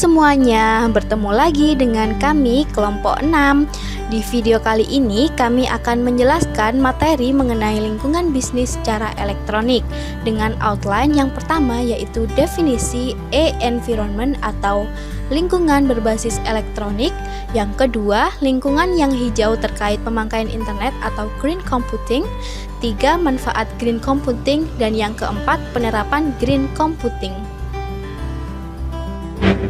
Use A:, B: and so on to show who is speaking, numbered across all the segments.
A: semuanya, bertemu lagi dengan kami kelompok 6. Di video kali ini kami akan menjelaskan materi mengenai lingkungan bisnis secara elektronik dengan outline yang pertama yaitu definisi e-environment atau lingkungan berbasis elektronik, yang kedua lingkungan yang hijau terkait pemakaian internet atau green computing, 3 manfaat green computing, dan yang keempat penerapan green computing.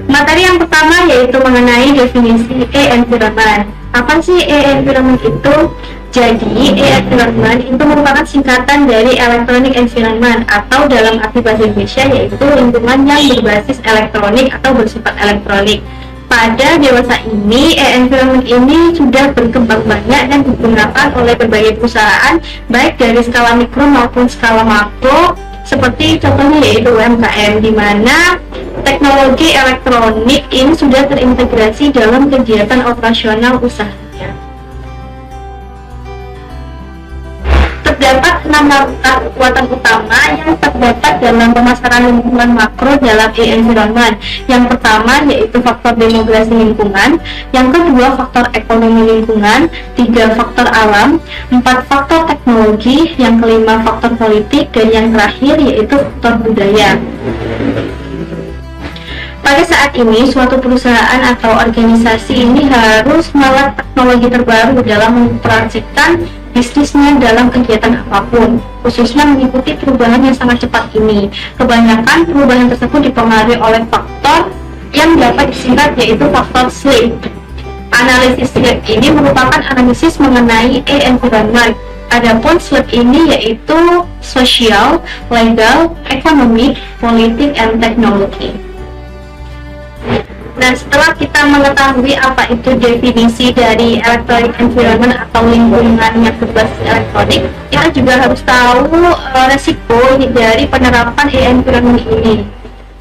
B: Materi yang pertama yaitu mengenai definisi e-environment. Apa sih e-environment itu? Jadi, e-environment itu merupakan singkatan dari electronic environment atau dalam arti bahasa Indonesia yaitu lingkungan yang berbasis elektronik atau bersifat elektronik. Pada dewasa ini, e-environment ini sudah berkembang banyak dan digunakan oleh berbagai perusahaan baik dari skala mikro maupun skala makro, seperti contohnya yaitu UMKM, di mana teknologi elektronik ini sudah terintegrasi dalam kegiatan operasional usahanya. Terdapat 6 kekuatan utama yang terdapat dalam pemasaran lingkungan makro dalam e-environment. Yang pertama yaitu faktor demografi lingkungan, yang kedua faktor ekonomi lingkungan, 3 faktor alam, 4 faktor teknologi, yang kelima faktor politik, dan yang terakhir yaitu faktor budaya. Pada saat ini, suatu perusahaan atau organisasi ini harus melek teknologi terbaru dalam mengoperasikan bisnisnya dalam kegiatan apapun, khususnya mengikuti perubahan yang sangat cepat ini. Kebanyakan perubahan tersebut dipengaruhi oleh faktor yang dapat disingkat yaitu faktor SLEEP. Analisis SLEEP ini merupakan analisis mengenai e-environment. Adapun SLEEP ini yaitu social, legal, economic, politik, and technology. Nah, setelah kita mengetahui apa itu definisi dari electronic environment atau lingkungan yang berbasis elektronik, kita juga harus tahu resiko dari penerapan e-environment ini.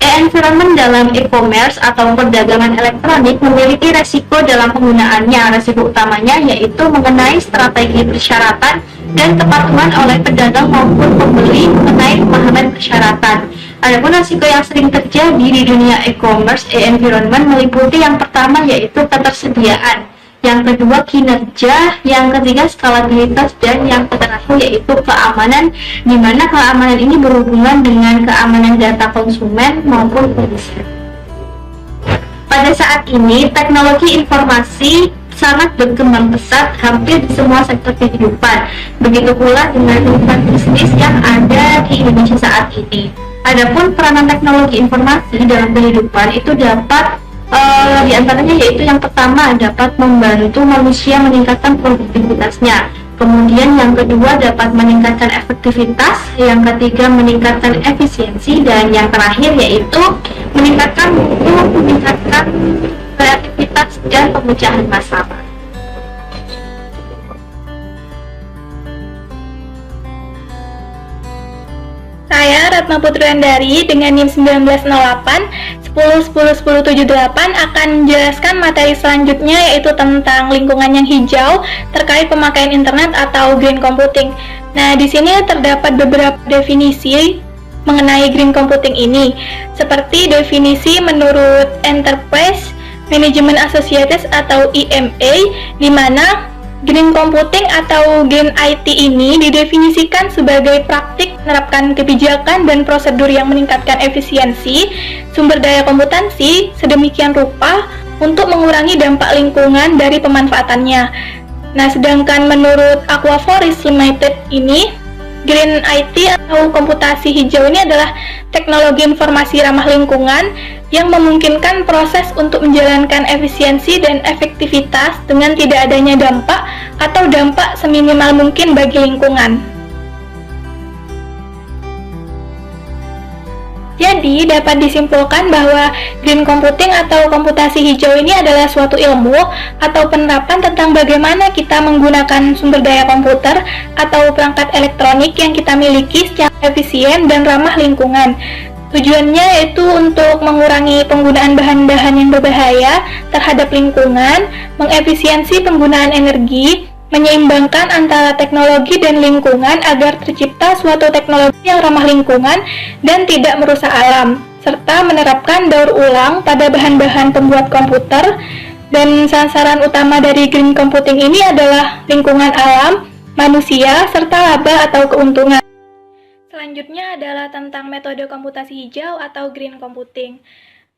B: E-environment dalam e-commerce atau perdagangan elektronik memiliki resiko dalam penggunaannya. Resiko utamanya yaitu mengenai strategi persyaratan dan kepatuhan oleh pedagang maupun pembeli mengenai pemahaman persyaratan. Adapun risiko yang sering terjadi di dunia e-commerce e-environment meliputi yang pertama yaitu ketersediaan, yang kedua kinerja, yang ketiga skalabilitas, dan yang terakhir yaitu keamanan, di mana keamanan ini berhubungan dengan keamanan data konsumen maupun produsen. Pada saat ini teknologi informasi sangat berkembang pesat hampir di semua sektor kehidupan. Begitu pula dengan lingkungan bisnis yang ada di Indonesia saat ini. Adapun peranan teknologi informasi dalam kehidupan itu dapat diantaranya yaitu yang pertama dapat membantu manusia meningkatkan produktivitasnya, kemudian yang kedua dapat meningkatkan efektivitas, yang ketiga meningkatkan efisiensi, dan yang terakhir yaitu meningkatkan kreativitas dan pemecahan masalah.
C: Saya Ratna Putri Andari dengan NIM 1908 10101078 akan menjelaskan materi selanjutnya yaitu tentang lingkungan yang hijau terkait pemakaian internet atau green computing. Nah, di sini terdapat beberapa definisi mengenai green computing ini, seperti definisi menurut Enterprise Management Associates atau EMA, di mana green computing atau green IT ini didefinisikan sebagai praktik menerapkan kebijakan dan prosedur yang meningkatkan efisiensi sumber daya komputansi sedemikian rupa untuk mengurangi dampak lingkungan dari pemanfaatannya. Nah, sedangkan menurut Aquaforest Limited ini, green IT atau komputasi hijau ini adalah teknologi informasi ramah lingkungan yang memungkinkan proses untuk menjalankan efisiensi dan efektivitas dengan tidak adanya dampak atau dampak seminimal mungkin bagi lingkungan. Jadi, dapat disimpulkan bahwa green computing atau komputasi hijau ini adalah suatu ilmu atau penerapan tentang bagaimana kita menggunakan sumber daya komputer atau perangkat elektronik yang kita miliki secara efisien dan ramah lingkungan. Tujuannya yaitu untuk mengurangi penggunaan bahan-bahan yang berbahaya terhadap lingkungan, mengefisiensi penggunaan energi, menyeimbangkan antara teknologi dan lingkungan agar tercipta suatu teknologi yang ramah lingkungan dan tidak merusak alam. serta menerapkan daur ulang pada bahan-bahan pembuat komputer. Dan sasaran utama dari green computing ini adalah lingkungan alam, manusia, serta laba atau keuntungan. Selanjutnya adalah tentang metode komputasi hijau atau green computing.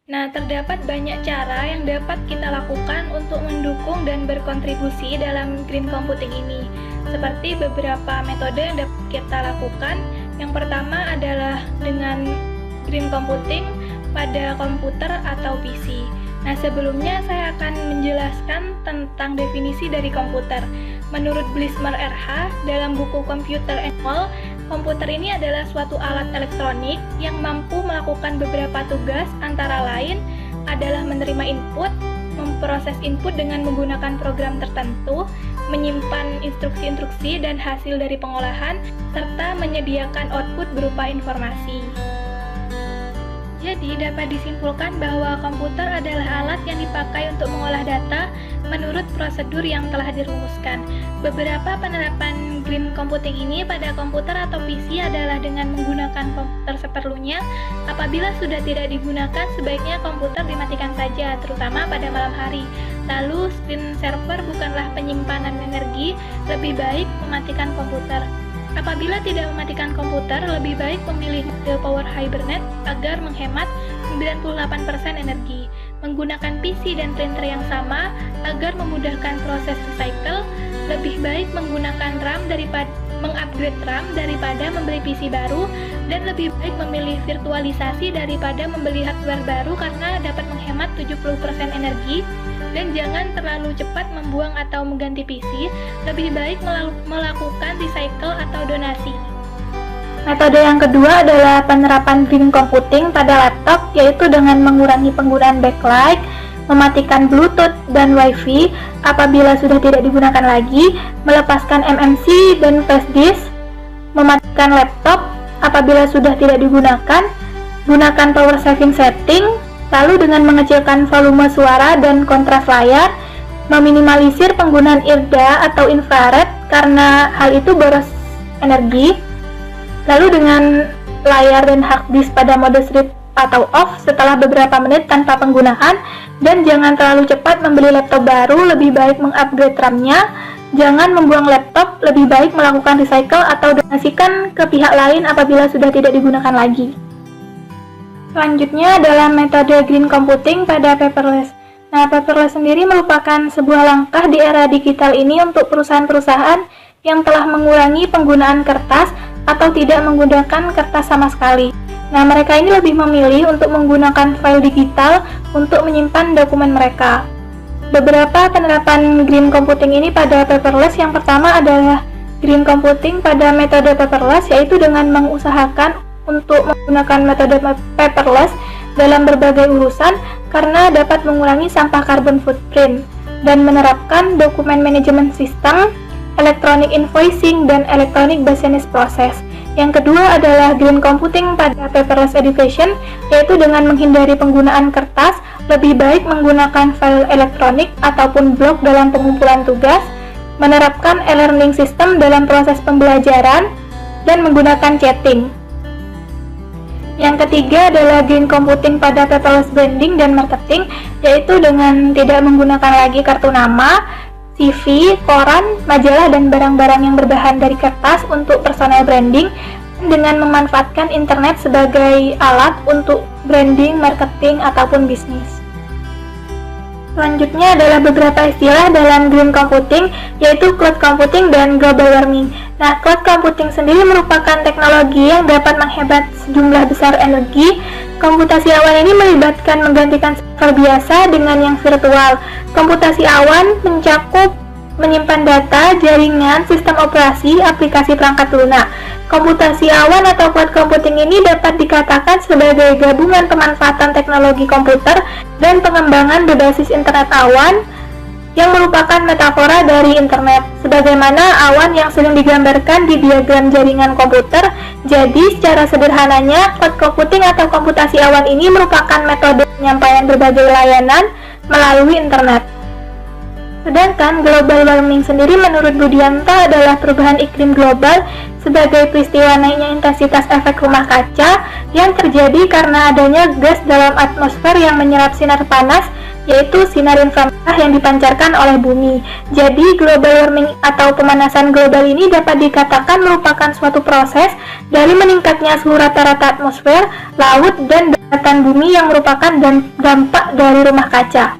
C: Nah, terdapat banyak cara yang dapat kita lakukan untuk mendukung dan berkontribusi dalam green computing ini. Seperti beberapa metode yang dapat kita lakukan. Yang pertama adalah dengan green computing pada komputer atau PC. Nah, sebelumnya saya akan menjelaskan tentang definisi dari komputer. Menurut Blismer RH, dalam buku Computer Annual, komputer ini adalah suatu alat elektronik yang mampu melakukan beberapa tugas, antara lain adalah menerima input, memproses input dengan menggunakan program tertentu, menyimpan instruksi-instruksi dan hasil dari pengolahan, serta menyediakan output berupa informasi. Jadi, dapat disimpulkan bahwa komputer adalah alat yang dipakai untuk mengolah data menurut prosedur yang telah dirumuskan. Beberapa penerapan green computing ini pada komputer atau PC adalah dengan menggunakan komputer seperlunya. Apabila sudah tidak digunakan, sebaiknya komputer dimatikan saja, terutama pada malam hari. Lalu, screen saver bukanlah penyimpanan energi, lebih baik mematikan komputer. Apabila tidak mematikan komputer, lebih baik memilih model power hibernate agar menghemat 98% energi. Menggunakan PC dan printer yang sama agar memudahkan proses recycle, lebih baik menggunakan RAM daripada mengupgrade RAM daripada membeli PC baru, dan lebih baik memilih virtualisasi daripada membeli hardware baru karena dapat menghemat 70% energi. Dan jangan terlalu cepat membuang atau mengganti PC, lebih baik melakukan recycle atau donasi. Metode yang kedua adalah penerapan green computing pada laptop, yaitu dengan mengurangi penggunaan backlight, mematikan Bluetooth dan Wi-Fi apabila sudah tidak digunakan lagi, melepaskan MMC dan flash disk, mematikan laptop apabila sudah tidak digunakan, gunakan power saving setting, lalu dengan mengecilkan volume suara dan kontras layar, meminimalisir penggunaan IRDA atau infrared karena hal itu boros energi, lalu dengan layar dan hard disk pada mode sleep atau off setelah beberapa menit tanpa penggunaan, dan jangan terlalu cepat membeli laptop baru, lebih baik mengupgrade RAM-nya, jangan membuang laptop, lebih baik melakukan recycle atau donasikan ke pihak lain apabila sudah tidak digunakan lagi. Selanjutnya adalah metode green computing pada paperless. Nah, paperless sendiri merupakan sebuah langkah di era digital ini untuk perusahaan-perusahaan yang telah mengurangi penggunaan kertas atau tidak menggunakan kertas sama sekali. Nah, mereka ini lebih memilih untuk menggunakan file digital untuk menyimpan dokumen mereka. Beberapa penerapan green computing ini pada paperless, yang pertama adalah green computing pada metode paperless, yaitu dengan mengusahakan untuk menggunakan metode paperless dalam berbagai urusan karena dapat mengurangi sampah carbon footprint, dan menerapkan dokumen management system, electronic invoicing, dan electronic business process. Yang kedua adalah green computing pada paperless education, yaitu dengan menghindari penggunaan kertas, lebih baik menggunakan file elektronik ataupun blog dalam pengumpulan tugas, menerapkan e-learning system dalam proses pembelajaran, dan menggunakan chatting. Yang ketiga adalah green computing pada paperless branding dan marketing, yaitu dengan tidak menggunakan lagi kartu nama, CV, koran, majalah, dan barang-barang yang berbahan dari kertas untuk personal branding, dengan memanfaatkan internet sebagai alat untuk branding, marketing, ataupun bisnis. Selanjutnya adalah beberapa istilah dalam green computing, yaitu cloud computing dan global warming. Nah, cloud computing sendiri merupakan teknologi yang dapat menghemat sejumlah besar energi. Komputasi awan ini melibatkan menggantikan server biasa dengan yang virtual. Komputasi awan mencakup menyimpan data, jaringan, sistem operasi, aplikasi perangkat lunak. Komputasi awan atau cloud computing ini dapat dikatakan sebagai gabungan pemanfaatan teknologi komputer dan pengembangan berbasis internet awan yang merupakan metafora dari internet, sebagaimana awan yang sering digambarkan di diagram jaringan komputer. Jadi, secara sederhananya, cloud computing atau komputasi awan ini merupakan metode penyampaian berbagai layanan melalui internet. Sedangkan global warming sendiri menurut Budianto adalah perubahan iklim global sebagai peristiwa naiknya intensitas efek rumah kaca yang terjadi karena adanya gas dalam atmosfer yang menyerap sinar panas, yaitu sinar inframerah yang dipancarkan oleh bumi. Jadi, global warming atau pemanasan global ini dapat dikatakan merupakan suatu proses dari meningkatnya suhu rata-rata atmosfer, laut, dan daratan bumi yang merupakan dampak dari rumah kaca.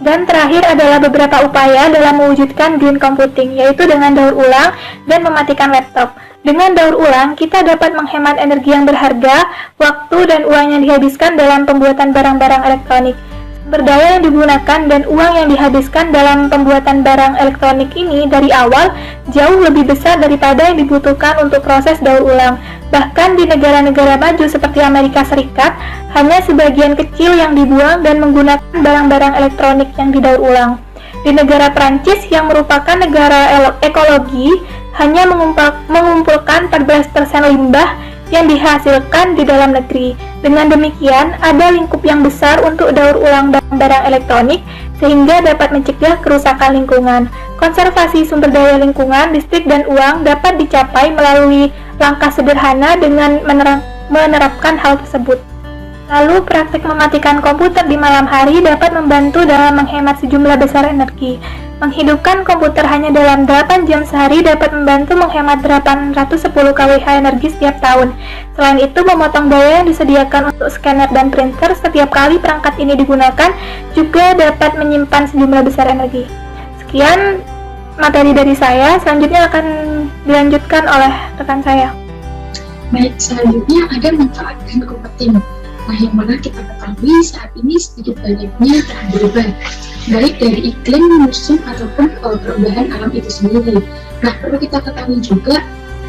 C: Dan terakhir adalah beberapa upaya dalam mewujudkan green computing, yaitu dengan daur ulang dan mematikan laptop. Dengan daur ulang, kita dapat menghemat energi yang berharga, waktu dan uang yang dihabiskan dalam pembuatan barang-barang elektronik. Sumber daya yang digunakan dan uang yang dihabiskan dalam pembuatan barang elektronik ini dari awal jauh lebih besar daripada yang dibutuhkan untuk proses daur ulang. Bahkan di negara-negara maju seperti Amerika Serikat, hanya sebagian kecil yang dibuang dan menggunakan barang-barang elektronik yang didaur ulang. Di negara Prancis yang merupakan negara ekologi, hanya mengumpulkan 14% limbah yang dihasilkan di dalam negeri. Dengan demikian, ada lingkup yang besar untuk daur ulang barang-barang elektronik sehingga dapat mencegah kerusakan lingkungan. Konservasi sumber daya lingkungan, listrik, dan uang dapat dicapai melalui langkah sederhana dengan menerapkan hal tersebut. Lalu, praktik mematikan komputer di malam hari dapat membantu dalam menghemat sejumlah besar energi. Menghidupkan komputer hanya dalam 8 jam sehari dapat membantu menghemat 810 kWh energi setiap tahun. Selain itu, memotong daya yang disediakan untuk scanner dan printer setiap kali perangkat ini digunakan juga dapat menyimpan sejumlah besar energi. Sekian materi dari saya, selanjutnya akan dilanjutkan oleh rekan saya.
D: Baik, selanjutnya ada manfaat green computing. Nah, yang mana kita ketahui saat ini sedikit banyaknya telah berubah, baik dari iklim, musim, ataupun perubahan alam itu sendiri. Nah, perlu kita ketahui juga,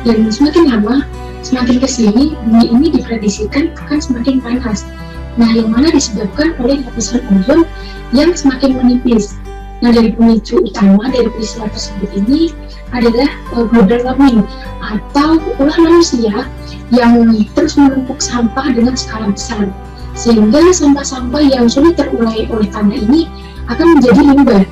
D: dan semakin lama, semakin kesini, bumi ini diprediksikan akan semakin panas. Nah, yang mana disebabkan oleh lapisan ozon yang semakin menipis. Nah, dari pemicu utama dari peristiwa tersebut ini adalah global warming atau ulah manusia yang terus menumpuk sampah dengan skala besar, sehingga sampah-sampah yang sulit terurai oleh tanah ini akan menjadi limbah.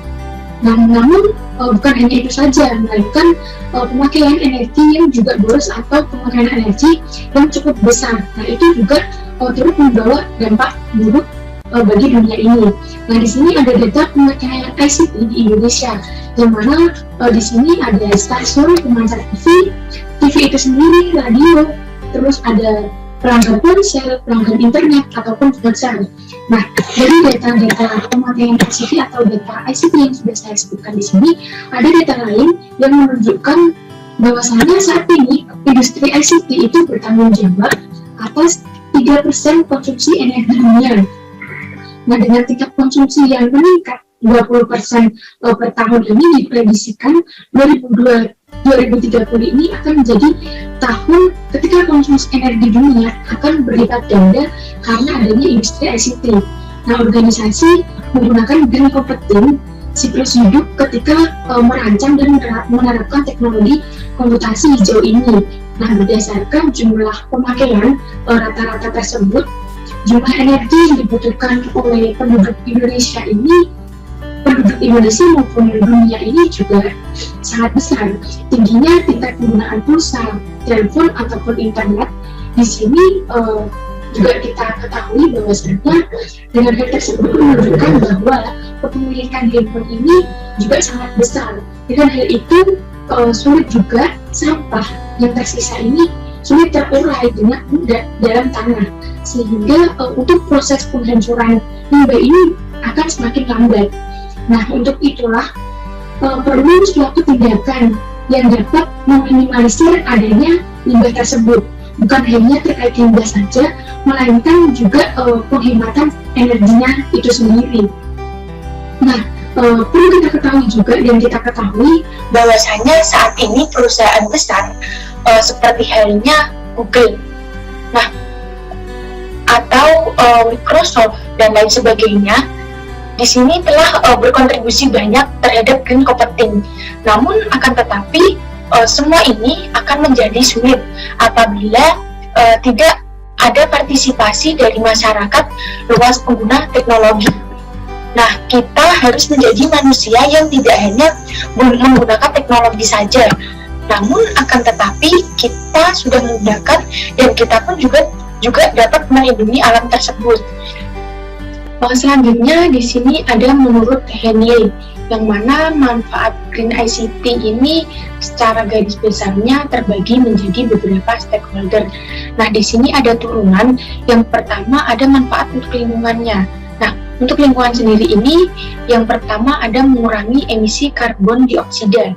D: Nah, namun bukan hanya itu saja, melainkan pemakaian energi yang juga boros atau pemakaian energi yang cukup besar. Nah, itu juga turut membawa dampak buruk bagi dunia ini. Nah, di sini ada data pemakaian ICT di Indonesia, yang mana di sini ada stasiun pemancar TV itu sendiri, radio, terus ada pelanggan ponsel, pelanggan internet, ataupun ponsel. Nah, dari data-data pemakaian ICT atau data ICT yang sudah saya sebutkan di sini, ada data lain yang menunjukkan bahwasannya saat ini industri ICT itu bertanggung jawab atas 3% konsumsi energi dunia. Nah, dengan tingkat konsumsi yang meningkat 20% per tahun ini, diprediksikan 2030 ini akan menjadi tahun ketika konsumsi energi dunia akan berlipat ganda karena adanya industri ICT. Nah, organisasi menggunakan green computing siklus hidup ketika merancang dan menerapkan teknologi komputasi hijau ini. Nah, berdasarkan jumlah pemakaian rata-rata tersebut, jumlah energi yang dibutuhkan oleh penduduk Indonesia maupun dunia ini juga sangat besar. Tingginya tingkat penggunaan pulsa, telepon ataupun internet. Di sini juga kita ketahui bahwasanya dengan hal tersebut menunjukkan bahwa kepemilikan handphone ini juga sangat besar. Dengan hal itu sulit juga sampah yang tersisa ini sulit terurai dengan mudah dalam tanah, sehingga untuk proses penghancuran limbah ini akan semakin lambat. Nah, untuk itulah perlu suatu tindakan yang dapat meminimalisir adanya limbah tersebut. Bukan hanya terkait limbah saja, melainkan juga penghematan energinya itu sendiri. Nah, perlu kita ketahui juga dan kita ketahui bahwasanya saat ini perusahaan besar seperti halnya Google, nah, atau Microsoft dan lain sebagainya, di sini telah berkontribusi banyak terhadap green computing. Namun akan tetapi semua ini akan menjadi sulit apabila tidak ada partisipasi dari masyarakat luas pengguna teknologi. Nah, kita harus menjadi manusia yang tidak hanya menggunakan teknologi saja, Namun akan tetapi kita sudah menggunakan dan kita pun juga dapat melindungi alam tersebut. Selanjutnya di sini ada menurut Henley, yang mana manfaat Green ICT ini secara garis besarnya terbagi menjadi beberapa stakeholder. Nah, di sini ada turunan. Yang pertama ada manfaat untuk lingkungannya. Nah, untuk lingkungan sendiri ini, yang pertama ada mengurangi emisi karbon dioksida.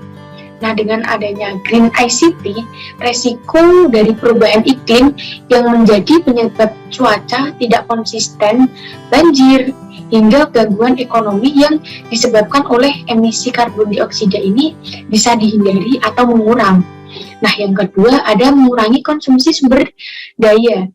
D: Nah, dengan adanya Green ICT, resiko dari perubahan iklim yang menjadi penyebab cuaca tidak konsisten, banjir, hingga gangguan ekonomi yang disebabkan oleh emisi karbon dioksida ini bisa dihindari atau mengurang. Nah, yang kedua ada mengurangi konsumsi sumber daya.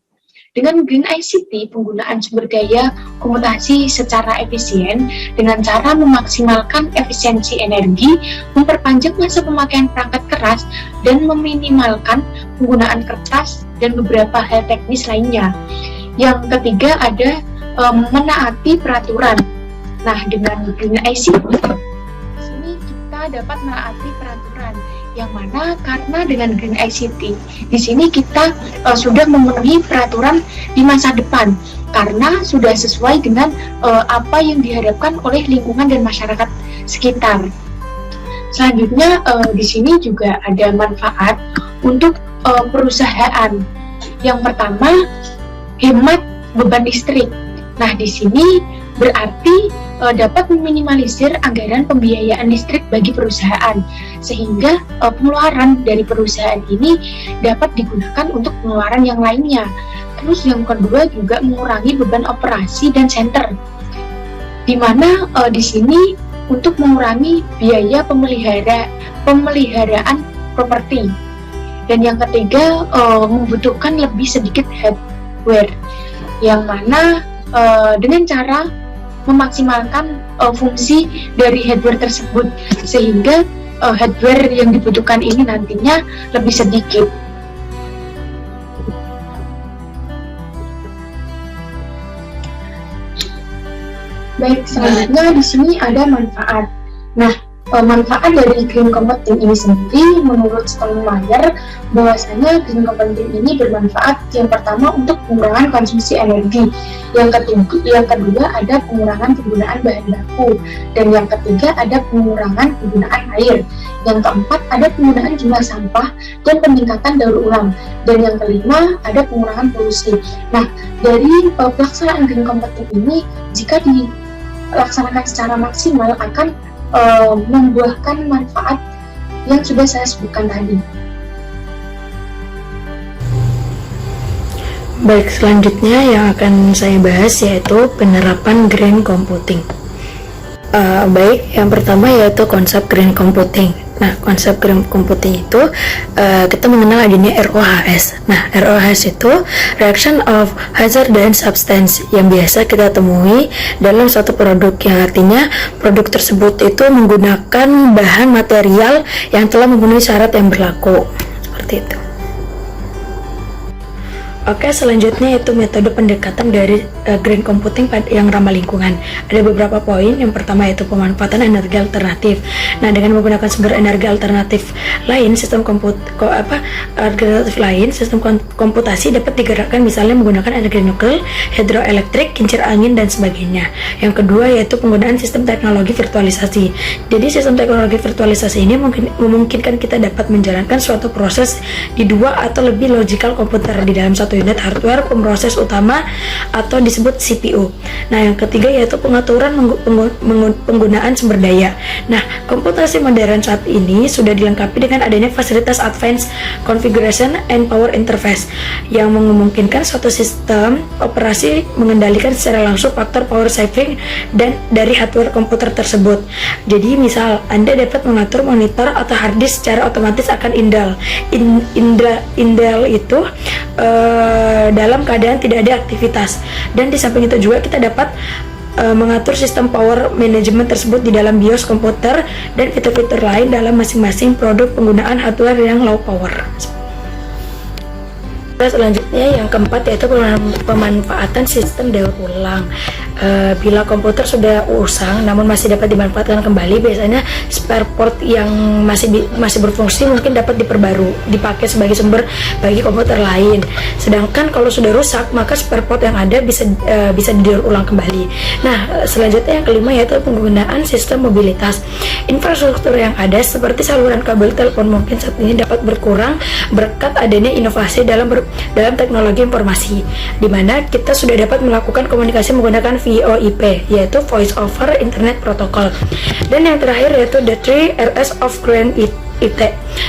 D: Dengan Green ICT, penggunaan sumber daya komutasi secara efisien dengan cara memaksimalkan efisiensi energi, memperpanjang masa pemakaian perangkat keras, dan meminimalkan penggunaan kertas dan beberapa hal teknis lainnya. Yang ketiga ada menaati peraturan. Nah, dengan Green ICT, di sini kita dapat menaati peraturan. Yang mana karena dengan Green ICT di sini kita sudah memenuhi peraturan di masa depan karena sudah sesuai dengan apa yang diharapkan oleh lingkungan dan masyarakat sekitar. Selanjutnya di sini juga ada manfaat untuk perusahaan. Yang pertama, hemat beban listrik. Nah, di sini berarti dapat meminimalisir anggaran pembiayaan listrik bagi perusahaan, sehingga pengeluaran dari perusahaan ini dapat digunakan untuk pengeluaran yang lainnya. Terus yang kedua juga mengurangi beban operasi dan center, di mana di sini untuk mengurangi biaya pemeliharaan properti. Dan yang ketiga membutuhkan lebih sedikit hardware, yang mana dengan cara memaksimalkan fungsi dari hardware tersebut sehingga hardware yang dibutuhkan ini nantinya lebih sedikit. Baik, selanjutnya di sini ada manfaat. Nah, manfaat dari green computing ini sendiri menurut Stallmeyer bahwasanya green computing ini bermanfaat yang pertama untuk pengurangan konsumsi energi, yang kedua ada pengurangan penggunaan bahan baku, dan yang ketiga ada pengurangan penggunaan air, yang keempat ada penggunaan jumlah sampah dan peningkatan daur ulang, dan yang kelima ada pengurangan polusi. Nah, dari pelaksanaan green computing ini jika dilaksanakan secara maksimal akan membuahkan manfaat yang sudah saya sebutkan tadi.
E: Baik, selanjutnya yang akan saya bahas yaitu penerapan green computing. Baik, yang pertama yaitu konsep green computing. Nah, konsep green computing itu kita mengenal adanya ROHS. Nah, ROHS itu Reaction of Hazardous Substance yang biasa kita temui dalam suatu produk, yang artinya produk tersebut itu menggunakan bahan material yang telah memenuhi syarat yang berlaku. Seperti itu. Oke, selanjutnya yaitu metode pendekatan dari green computing yang ramah lingkungan. Ada beberapa poin. Yang pertama yaitu pemanfaatan energi alternatif. Nah, dengan menggunakan sumber energi alternatif lain, sistem komputasi dapat digerakkan misalnya menggunakan energi nuklir, hidroelektrik, kincir angin, dan sebagainya. Yang kedua yaitu penggunaan sistem teknologi virtualisasi. Jadi sistem teknologi virtualisasi ini memungkinkan kita dapat menjalankan suatu proses di dua atau lebih logical komputer di dalam satu unit hardware pemroses utama atau disebut CPU. Nah, yang ketiga yaitu pengaturan penggunaan sumber daya. Nah, komputasi modern saat ini sudah dilengkapi dengan adanya fasilitas Advanced Configuration and Power Interface yang memungkinkan suatu sistem operasi mengendalikan secara langsung faktor power saving dan dari hardware komputer tersebut. Jadi, misal Anda dapat mengatur monitor atau hard disk secara otomatis akan indel itu dalam keadaan tidak ada aktivitas, dan di samping itu juga kita dapat mengatur sistem power management tersebut di dalam BIOS komputer dan fitur-fitur lain dalam masing-masing produk penggunaan hardware yang low power. Selanjutnya yang keempat yaitu pemanfaatan sistem daur ulang. bila komputer sudah usang namun masih dapat dimanfaatkan kembali, biasanya spare part yang masih berfungsi mungkin dapat dipakai sebagai sumber bagi komputer lain. Sedangkan kalau sudah rusak, maka spare part yang ada bisa didaur ulang kembali. Nah, selanjutnya yang kelima yaitu penggunaan sistem mobilitas. Infrastruktur yang ada seperti saluran kabel telepon mungkin saat ini dapat berkurang berkat adanya inovasi dalam teknologi informasi, di mana kita sudah dapat melakukan komunikasi menggunakan VoIP, yaitu Voice over Internet Protocol. Dan yang terakhir yaitu the 3 Rs of Green IT.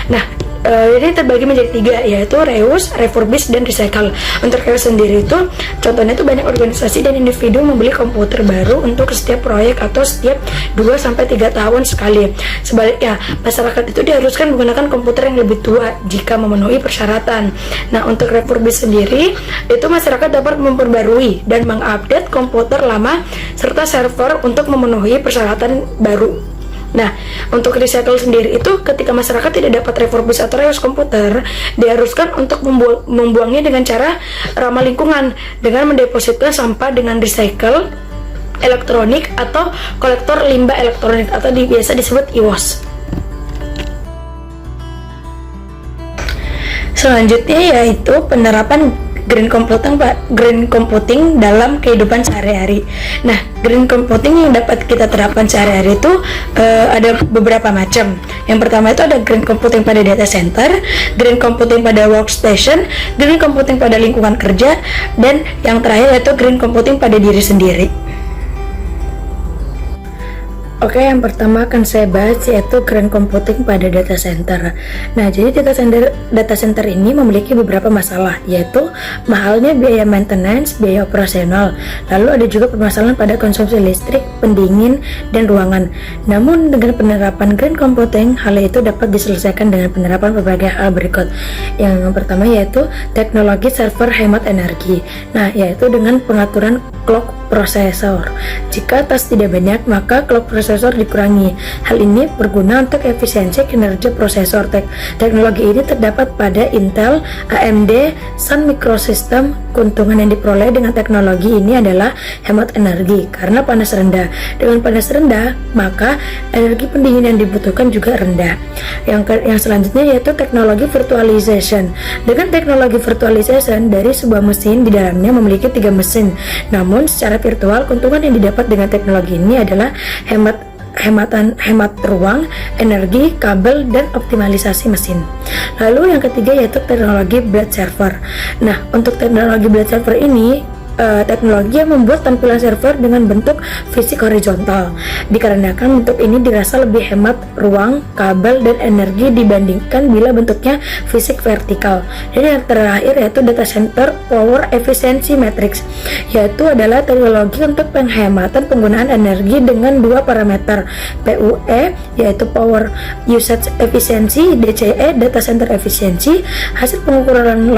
E: Nah, ini terbagi menjadi 3, yaitu reuse, refurbish, dan recycle. Untuk reuse sendiri itu contohnya itu banyak organisasi dan individu membeli komputer baru untuk setiap proyek atau setiap 2-3 tahun sekali. Sebaliknya, masyarakat itu diharuskan menggunakan komputer yang lebih tua jika memenuhi persyaratan. Nah, untuk refurbish sendiri itu masyarakat dapat memperbarui dan mengupdate komputer lama serta server untuk memenuhi persyaratan baru. Nah, untuk recycle sendiri itu ketika masyarakat tidak dapat refurbish atau reuse komputer, diharuskan untuk membuangnya dengan cara ramah lingkungan dengan mendepositkan sampah dengan recycle elektronik atau kolektor limbah elektronik atau biasa disebut IWOS. Selanjutnya yaitu penerapan green computing dalam kehidupan sehari-hari. Nah, green computing yang dapat kita terapkan sehari-hari itu ada beberapa macam. Yang pertama itu ada green computing pada data center, green computing pada workstation, green computing pada lingkungan kerja, dan yang terakhir yaitu green computing pada diri sendiri. Oke, yang pertama akan saya bahas yaitu green computing pada data center. Nah, jadi data center ini memiliki beberapa masalah, yaitu mahalnya biaya maintenance, biaya operasional. Lalu ada juga permasalahan pada konsumsi listrik, pendingin, dan ruangan. Namun dengan penerapan green computing, hal itu dapat diselesaikan dengan penerapan berbagai hal berikut. Yang pertama yaitu teknologi server hemat energi. Nah, yaitu dengan pengaturan clock prosesor. Jika tas tidak banyak, maka clock prosesor dikurangi. Hal ini berguna untuk efisiensi kinerja prosesor. Teknologi ini terdapat pada Intel, AMD, Sun Microsystem. Keuntungan yang diperoleh dengan teknologi ini adalah hemat energi karena panas rendah. Dengan panas rendah, maka energi pendingin yang dibutuhkan juga rendah. Yang selanjutnya yaitu teknologi virtualization. Dengan teknologi virtualization, dari sebuah mesin di dalamnya memiliki 3 mesin. Namun secara virtual, keuntungan yang didapat dengan teknologi ini adalah hemat ruang, energi, kabel, dan optimalisasi mesin. Lalu yang ketiga yaitu teknologi blade server. Nah, untuk teknologi blade server ini teknologi yang membuat tampilan server dengan bentuk fisik horizontal, dikarenakan bentuk ini dirasa lebih hemat ruang, kabel, dan energi dibandingkan bila bentuknya fisik vertikal. Dan yang terakhir yaitu data center power efficiency matrix, yaitu adalah teknologi untuk penghematan penggunaan energi dengan 2 parameter, PUE yaitu power usage efficiency, DCE data center efficiency. Hasil pengukuran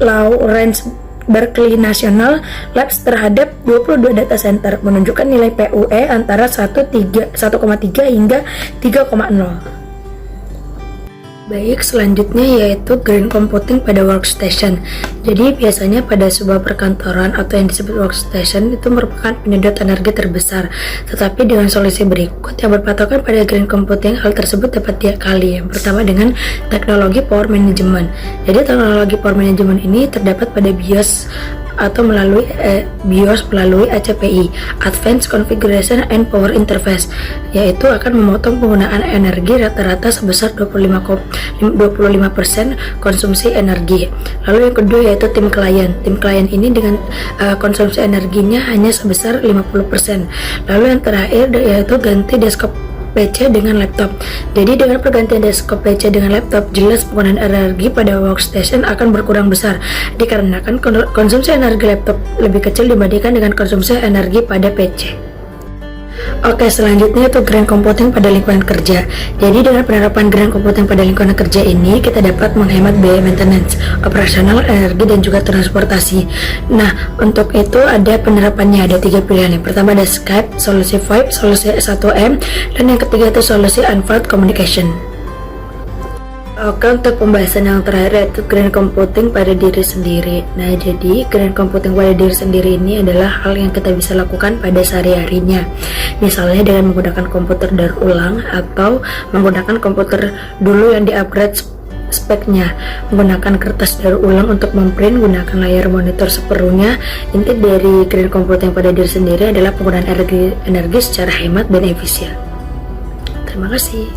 E: Lawrence Berkeley National Labs terhadap 22 data center menunjukkan nilai PUE antara 1,3 hingga 3,0. Baik, selanjutnya yaitu green computing pada workstation. Jadi biasanya pada sebuah perkantoran atau yang disebut workstation itu merupakan penyedot energi terbesar. Tetapi dengan solusi berikut yang berpatokan pada green computing, hal tersebut dapat diakali. Yang pertama dengan teknologi power management. Jadi teknologi power management ini terdapat pada BIOS atau melalui ACPI, Advanced Configuration and Power Interface, yaitu akan memotong penggunaan energi rata-rata sebesar 25% konsumsi energi. Lalu yang kedua yaitu tim klien. Tim klien ini dengan konsumsi energinya hanya sebesar 50%. Lalu yang terakhir yaitu ganti desktop PC dengan laptop. Jadi dengan pergantian desktop PC dengan laptop, jelas penggunaan energi pada workstation akan berkurang besar dikarenakan konsumsi energi laptop lebih kecil dibandingkan dengan konsumsi energi pada PC. Oke, selanjutnya itu green computing pada lingkungan kerja. Jadi dengan penerapan green computing pada lingkungan kerja ini, kita dapat menghemat biaya maintenance, operasional, energi, dan juga transportasi. Nah, untuk itu ada penerapannya, ada 3 pilihan. Yang pertama ada Skype, solusi VoIP, solusi S1M, dan yang ketiga itu solusi Unfiltered Communication. Oke, untuk pembahasan yang terakhir yaitu green computing pada diri sendiri. Nah, jadi green computing pada diri sendiri ini adalah hal yang kita bisa lakukan pada sehari-harinya. Misalnya dengan menggunakan komputer daur ulang atau menggunakan komputer dulu yang di-upgrade speknya, menggunakan kertas daur ulang untuk memprint, gunakan layar monitor seperlunya. Inti dari green computing pada diri sendiri adalah penggunaan energi secara hemat dan efisien. Terima kasih.